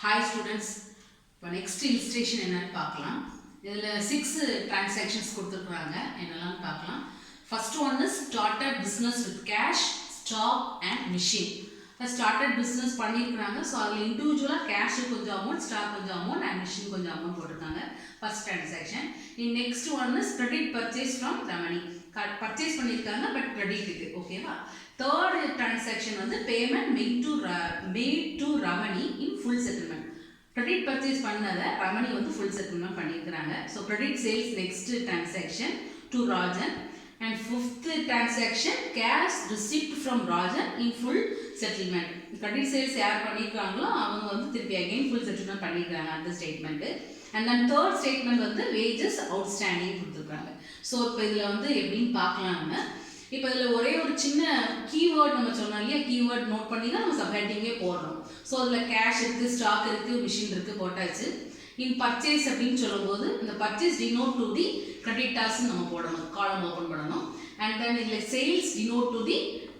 Hi students, இப்போ next illustration என்னன்னு பார்க்கலாம். இதில் 6 transactions கொடுத்துருக்குறாங்க. என்னெல்லாம் பார்க்கலாம். First one is started business with cash, stock and machine. Started business பண்ணியிருக்கிறாங்க. ஸோ அதில் இண்டிவிஜுவலாக கேஷ் கொஞ்சம் அமௌண்ட், ஸ்டாக் கொஞ்சம் அமௌண்ட் அண்ட் மிஷின் கொஞ்சம் அமௌண்ட் போட்டிருக்காங்க. First transaction. Next one is credit purchase from Ramani. Purchase பண்ணியிருக்காங்க பட் கிரெடிட்டுக்கு, ஓகேவா. தேர்ட் டிரான்சாக்ஷன் வந்து payment made to Ramani in full settlement. Credit purchase பண்ணதை ரமணி வந்து ஃபுல் செட்டில்மெண்ட் பண்ணியிருக்கிறாங்க. So credit sales next transaction to Rajan. And fifth transaction, cash received from Rajan in full settlement. Credit sales யார் பண்ணிருக்காங்களோ அவங்க வந்து திருப்பி again full settlement பண்ணிருக்காங்க அந்த statement. And then third statement வந்து wages outstanding கொடுத்துருக்காங்க. ஸோ இப்போ இதில் வந்து எப்படின்னு பார்க்கலாம்னு, இப்போ இதில் ஒரே ஒரு சின்ன கீவேர்ட் நம்ம சொன்னோம் இல்லையா, கீவேர்ட் நோட் பண்ணி தான் நம்ம சப்ஹெட்டிங்கே போடுறோம். ஸோ அதில் கேஷ் இருக்குது, ஸ்டாக் இருக்குது, மிஷின் இருக்குது போட்டாச்சு. இன் பர்ச்சேஸ் அப்படின்னு சொல்லும்போது இந்த பர்ச்சேஸ் டினோட் டு தி கிரெடிட்டார்ஸ்னு நம்ம போடணும், காலம் ஓப்பன் பண்ணணும். அண்ட் தென் இதில் சேல்ஸ் டினோட் டு தி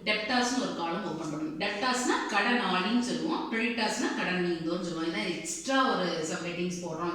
டெப்டார்ஸ்னு ஒரு காலம் ஓப்பன் பண்ணணும். டெப்டார்ஸ்னா கடன் ஆளின்னு சொல்லுவோம், கிரெடிட்டார்ஸ்னா கடன் நீந்தோன்னு சொல்லுவோம். இதான் எக்ஸ்ட்ரா ஒரு சப்ஹெட்டிங்ஸ் போடுறோம்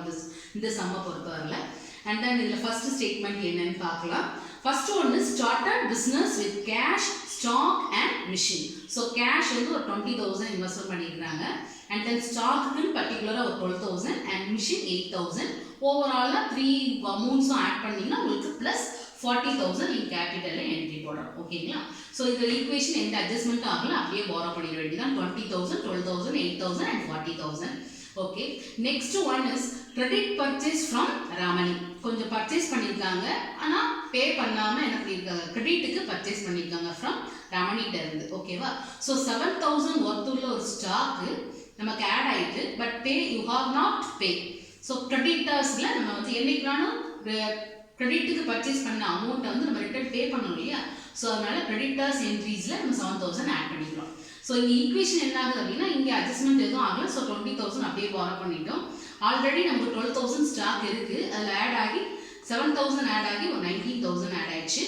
இந்த சம்மை பொறுத்தவரையில். அண்ட் தென் இதில் ஃபர்ஸ்ட் ஸ்டேட்மெண்ட் என்னன்னு பார்க்கலாம். First one is started business with cash, stock and machine. So cash வந்து ஒரு 20,000 இன்வெஸ்ட்மெண்ட் பண்ணியிருக்காங்க. அண்ட் தென் ஸ்டாக்குன்னு பர்டிகுலராக ஒரு 12,000 அண்ட் மிஷின் 8,000. ஓவராலாக 3 அமௌண்ட்ஸும் ஆட் பண்ணிங்கன்னா உங்களுக்கு ப்ளஸ் 40,000 இன் கேபிட்டலில் என்ட்ரி போடணும், ஓகேங்களா. ஸோ இந்த ஈக்குவேஷன் எந்த அட்ஜஸ்ட்மெண்ட் ஆகல, அப்படியே போரோ பண்ணிட வேண்டியதான். 20,000, 12,000, 8,000 and 40,000. Okay. Next one is credit purchase from Ramani. கொஞ்சம் பர்ச்சேஸ் பண்ணியிருக்காங்க, ஆனால் பே பண்ணாமல் என்ன பண்ணியிருக்காங்க, கிரெடிட்டுக்கு பர்ச்சேஸ் பண்ணியிருக்காங்க ஃப்ரம் ரமணிகிட்ட இருந்து, ஓகேவா. ஸோ 7,000 ஒர்த் உள்ள ஒரு ஸ்டாக்கு நமக்கு ஆட் ஆகிட்டு, but pay you have not pay. So கிரெடிட்டர்ஸில் நம்ம வந்து என்னைக்குனாலும் கிரெடிட்டுக்கு பர்ச்சேஸ் பண்ண அமௌண்ட்டை வந்து நம்ம ரிட்டர்ன் பே பண்ணணும் இல்லையா. ஸோ அதனால கிரெடிட்டர்ஸ் என்ட்ரீஸில் நம்ம 7,000 ஆட் பண்ணிக்கிறோம். ஸோ இங்கே ஈக்குவேஷன் என்ன ஆகுது அப்படின்னா, இங்கே அட்ஜஸ்ட்மெண்ட் எதுவும் ஆகலை. ஸோ 20,000 அப்படியே பாரோ பண்ணிட்டோம். ஆல்ரெடி நமக்கு 12,000 ஸ்டாக் இருக்குது, அதில் ஆட் ஆகி 7,000 ஆட் ஆகி ஒரு 19,000 ஆட் ஆயிடுச்சு.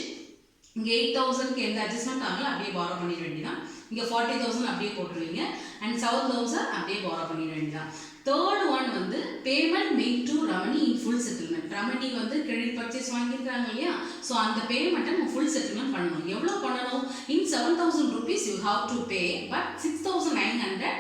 இங்கே 8,000க்கு எந்த அட்ஜஸ்ட்மெண்ட் ஆகல, அப்படியே பாரோ பண்ணிட வேண்டியதான். இங்கே 40,000 அப்படியே போட்டுருவீங்க அண்ட் 7,000 அப்படியே பாரோ பண்ணிட வேண்டியதான். தேர்ட் ஒன் வந்து payment made to Ramani in full settlement. Ramani வந்து கிரெடிட் பர்ச்சேஸ் வாங்கியிருக்காங்க இல்லையா, ஸோ அந்த பேமெண்ட்டை நம்ம ஃபுல் செட்டில்மெண்ட் பண்ணணும். எவ்வளோ பண்ணணும்? இன் 7,000 rupees you have to pay, but 6,900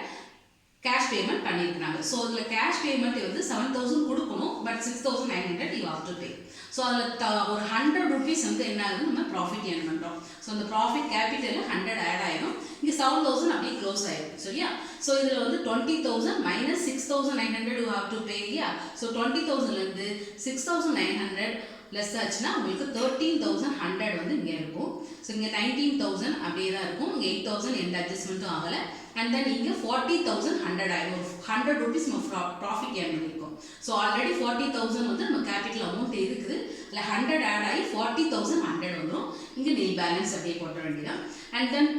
cash payment பண்ணியிருக்கிறாங்க. ஸோ அதில் கேஷ் பேமெண்ட் வந்து 7,000 கொடுக்கணும், but 6,900 you have to pay. So அதில் ஒரு 100 rupees வந்து என்ன ஆகுது, நம்ம ப்ராஃபிட் ஏர்ன் பண்ணுறோம். ஸோ அந்த ப்ராஃபிட் கேபிட்டலில் 100 ஆட் ஆகிடும். இங்கே 7,000 அப்படியே க்ளோஸ் ஆகிடும், சரியா. ஸோ இதில் வந்து 20,000 minus 6,900 you have to pay இல்லையா. ஸோ 20,000லேருந்து 6,900 லெஸ் ஆச்சுன்னா உங்களுக்கு 13,100 வந்து இங்கே இருக்கும். ஸோ இங்கே 19,000 அப்படியே தான் இருக்கும். இங்கே 8,000 எந்த அட்ஜஸ்ட்மெண்ட்டும் ஆகலை. அண்ட் தென் இங்கே 40,100 ஆகிடும். ஒரு 100 rupees நம்ம ப்ராஃபிட் ஏர்ன் பண்ணியிருக்கோம். ஸோ ஆல்ரெடி 40,000 வந்து நம்ம கேபிட்டல் அமௌண்ட் இருக்குது, இல்லை 100 ஆட் ஆகி 40,100 வந்துடும். இங்கே நெல் பேலன்ஸ் அப்படியே போட்ட வேண்டியதான். அண்ட் தென்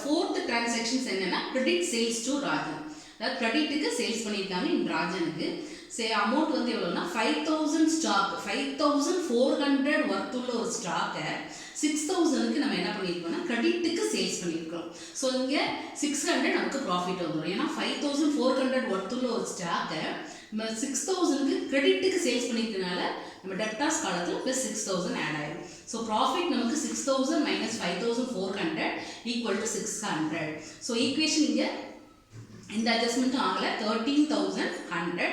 ஃபோர்த் டிரான்சாக்ஷன்ஸ் என்னென்னா கிரெடிட் சேல்ஸ் டு ராஜன். அதாவது கிரெடிட்டுக்கு சேல்ஸ் பண்ணியிருக்காங்க இன் ராஜனுக்கு. அமௌண்ட் வந்து எவ்வளோன்னா 5,000 ஸ்டாக், 5,400 ஒர்த் உள்ள ஒரு ஸ்டாக்கை 6,000க்கு நம்ம என்ன பண்ணியிருக்கோம்னா கிரெடிட்டுக்கு சேல்ஸ் பண்ணியிருக்கோம். ஸோ இங்கே 600 நமக்கு ப்ராஃபிட் வந்துடும். ஏன்னா 5,400 ஒர்த் உள்ள ஒரு ஸ்டாக்கை நம்ம 6,000க்கு கிரெடிட்டுக்கு சேல்ஸ் பண்ணியிருக்கனால நம்ம டெப்டார்ஸ் காலத்தில் ப்ளஸ் 6,000 ஆட் ஆகிடும். ஸோ ப்ராஃபிட் நமக்கு 6,000 minus 5,400 equal to 600. So equation இங்கே இந்த அட்ஜஸ்ட்மெண்ட்டும் ஆகலை. 13,100.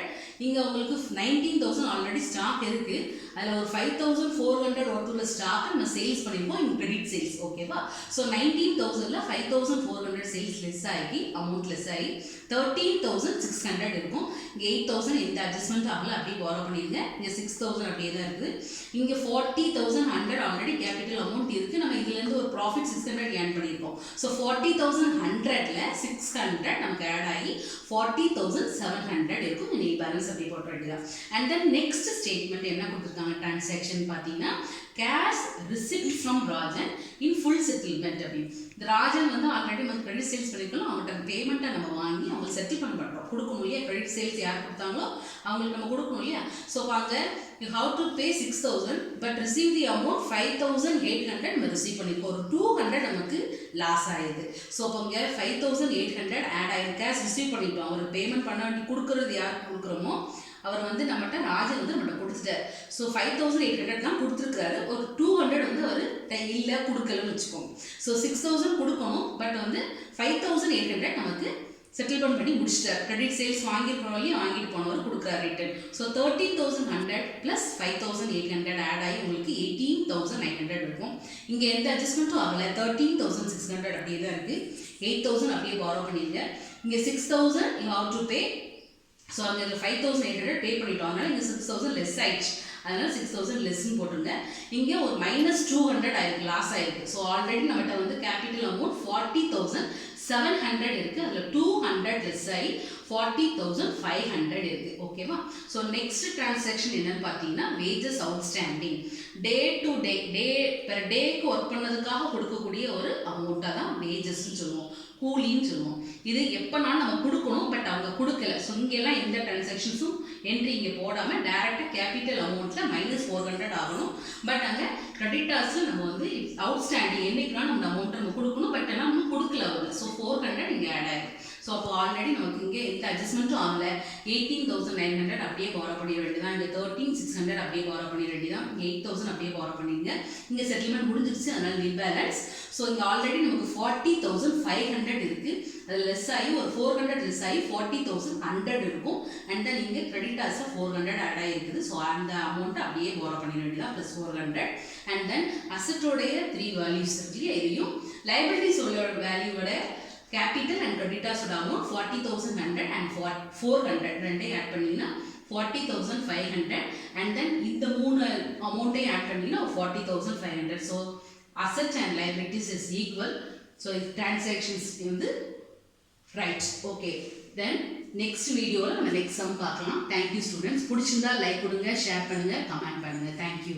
இங்கே உங்களுக்கு 19,000 ஆல்ரெடி ஸ்டாக் இருக்குது, அதில் ஒரு 5,400 ஒர்த் உள்ள ஸ்டாக்கை நம்ம சேல்ஸ் பண்ணியிருக்கோம் இன் கிரெடிட் சேல்ஸ், ஓகேவா. ஸோ 19,000ல் 5,400 சேல்ஸ் லெஸ் ஆகி அமௌண்ட் லெஸ் ஆகி 13,600 இருக்கும். இங்கே 8,000 எந்த அட்ஜஸ்ட்மெண்ட் ஆகலை, அப்படியே பாரோ பண்ணிடுங்க. இங்கே 6,000 அப்படியே தான் இருக்குது. இங்கே 40,100 ஆல்ரெடி கேபிட்டல் அமௌண்ட் இருக்குது, நம்ம இதுலேருந்து ஒரு ப்ராஃபிட் 600 ஏர்ன் பண்ணியிருக்கோம். ஸோ 40,100ல் 600 நமக்கு ஆட் ஆகி 40,700 இருக்கும். நெல் பேலன்ஸ் அப்படி போட்ட வேண்டியதான். அண்ட் தென் நெக்ஸ்ட் ஸ்டேட்மெண்ட் என்ன கொடுத்துருக்காங்க டிரான்சாக்ஷன் பார்த்தீங்கன்னா cash receipt from Rajan in full settlement அப்படின்னு. இந்த ராஜன் வந்து ஆல்ரெடி வந்து கிரெடிட் சேல்ஸ் பண்ணிக்கலாம், அவங்கள்ட்ட பேமெண்ட்டை நம்ம வாங்கி அவங்களுக்கு செட்டில்மெண்ட் பண்ணுறோம், கொடுக்கணும் இல்லையா. கிரெடிட் சேல்ஸ் யார் கொடுத்தாங்களோ அவங்களுக்கு நம்ம கொடுக்கணும் இல்லையா. ஸோ அப்போ அங்கே you have to pay 6,000 but receive the amount 5,800 நம்ம ரிசீவ் பண்ணிருக்கோம். ஒரு 200 நமக்கு லாஸ் ஆயிடுது. ஸோ அப்போ இங்கே 5,800 ஆட் ஆயிருக்கு, கேஷ் ரிசீவ் பண்ணிட்டோம். அவர் பேமெண்ட் பண்ண வேண்டி கொடுக்குறது யாருக்கு கொடுக்குறோமோ அவர் வந்து நம்மகிட்ட ராஜன் வந்து நம்மகிட்ட கொடுத்துட்டார். ஸோ 5,800 தான் கொடுத்துருக்காரு, ஒரு 200 வந்து அவர் இல்லை கொடுக்கலன்னு வச்சுக்கோங்க. ஸோ 6,000 கொடுக்கணும், பட் வந்து 5,800 நமக்கு செட்டில்மெண்ட் பண்ணி முடிச்சிட்டார். கிரெடிட் சேல்ஸ் வாங்கியிருக்கிறோம் இல்லையா, வாங்கிட்டு போனவர் கொடுக்குறாரு ரிட்டர்ன். ஸோ 13,100 ப்ளஸ் 5,800 ஆட் ஆகி உங்களுக்கு 18,900 இருக்கும். இங்கே எந்த அட்ஜஸ்ட்மெண்ட்டும் ஆகலை, 13,600 அப்படியே தான் இருக்குது. 8,000 அப்படியே பாரோ பண்ணிடுங்க. இங்கே 6,000 you have to pay. So அங்கே 5,800 பே பண்ணிட்டோம், அதனால் இங்கே 6,000 லெஸ் ஆயிடுச்சு, அதனால் 6,000 லெஸ்ன்னு போட்டுருங்க. இங்கே ஒரு -200 ஆயிருக்கு, லாஸ் ஆயிருக்கு. ஸோ ஆல்ரெடி நம்மகிட்ட வந்து கேபிட்டல் அமௌண்ட் 40,700 இருக்குது, அதில் 200 லெஸ் ஆகி 40,500 இருக்குது. ஓகேவா. ஸோ நெக்ஸ்ட் டிரான்சாக்ஷன் என்னன்னு பார்த்தீங்கன்னா wages outstanding. Day to day, per டேக்கு ஒர்க் பண்ணதுக்காக கொடுக்கக்கூடிய ஒரு அமௌண்ட்டாக தான் வேஜஸ்ன்னு சொல்லுவோம், கூலின்னு சொல்லுவோம். இது எப்போனாலும் நம்ம கொடுக்கணும், பட் அவங்க கொடுக்கல. ஸோ இங்கெல்லாம் எந்த டிரான்சாக்ஷன்ஸும் என்ட்ரி இங்கே போடாமல் டேரெக்டாக கேபிட்டல் அமௌண்ட்டில் -400 ஆகணும். பட் அங்கே கிரெடிட்டார்ஸில் நம்ம வந்து அவுட்ஸ்டாண்டிங் என்றைக்குனா நம்ம அமௌண்ட்டை நம்ம கொடுக்கணும், பட் ஆனால் நம்ம கொடுக்கல அவங்க. ஸோ 400 இங்கே ஆட் ஆகிடும். ஸோ அப்போ ஆல்ரெடி நமக்கு இங்கே எந்த அட்ஜஸ்ட்மெண்ட்டும் ஆகலை. 18,900 அப்படியே பாரோ பண்ணிட வேண்டியதான். இங்கே 13,600 அப்படியே பாரோ பண்ணிட வேண்டியதான். 8,000 அப்படியே பாரோ பண்ணிடுங்க. இங்கே செட்டில்மெண்ட் முடிஞ்சிருச்சு, அதனால் நில் பேலன்ஸ். ஸோ இங்கே ஆல்ரெடி நமக்கு 40,500 இருக்குது, அதில் லெஸ் ஆகி ஒரு 400 லெஸ் ஆகி 40,100 இருக்கும். அண்ட் தென் இங்கே கிரெடிட்டார்ஸில் 400 ஆட் ஆகிருக்குது. ஸோ அந்த அமௌண்ட்டை அப்படியே பாரோ பண்ணிட வேண்டியதான், ப்ளஸ் 400. அண்ட் தென் அசட்டோடைய 3 வேல்யூஸ் இருக்கு, இதையும் லைபிலிட்டிஸோட வேல்யூவோட கேபிட்டல் அண்ட் கிரெடிட்டார்ஸோட அமௌண்ட் 40,100 அண்ட் 400 ரெண்டையும் ஆட் பண்ணிங்கன்னா 40,500. அண்ட் தென் இந்த 3 அமௌண்ட்டையும் ஆட் பண்ணிங்கன்னா 40,500. So assets and liabilities is equal. So if transactions வந்து right. Okay, then next வீடியோவில் நம்ம next sum பார்க்கலாம். Thank you students. பிடிச்சிருந்தா லைக் கொடுங்க, ஷேர் பண்ணுங்க, கமெண்ட் பண்ணுங்க. Thank you.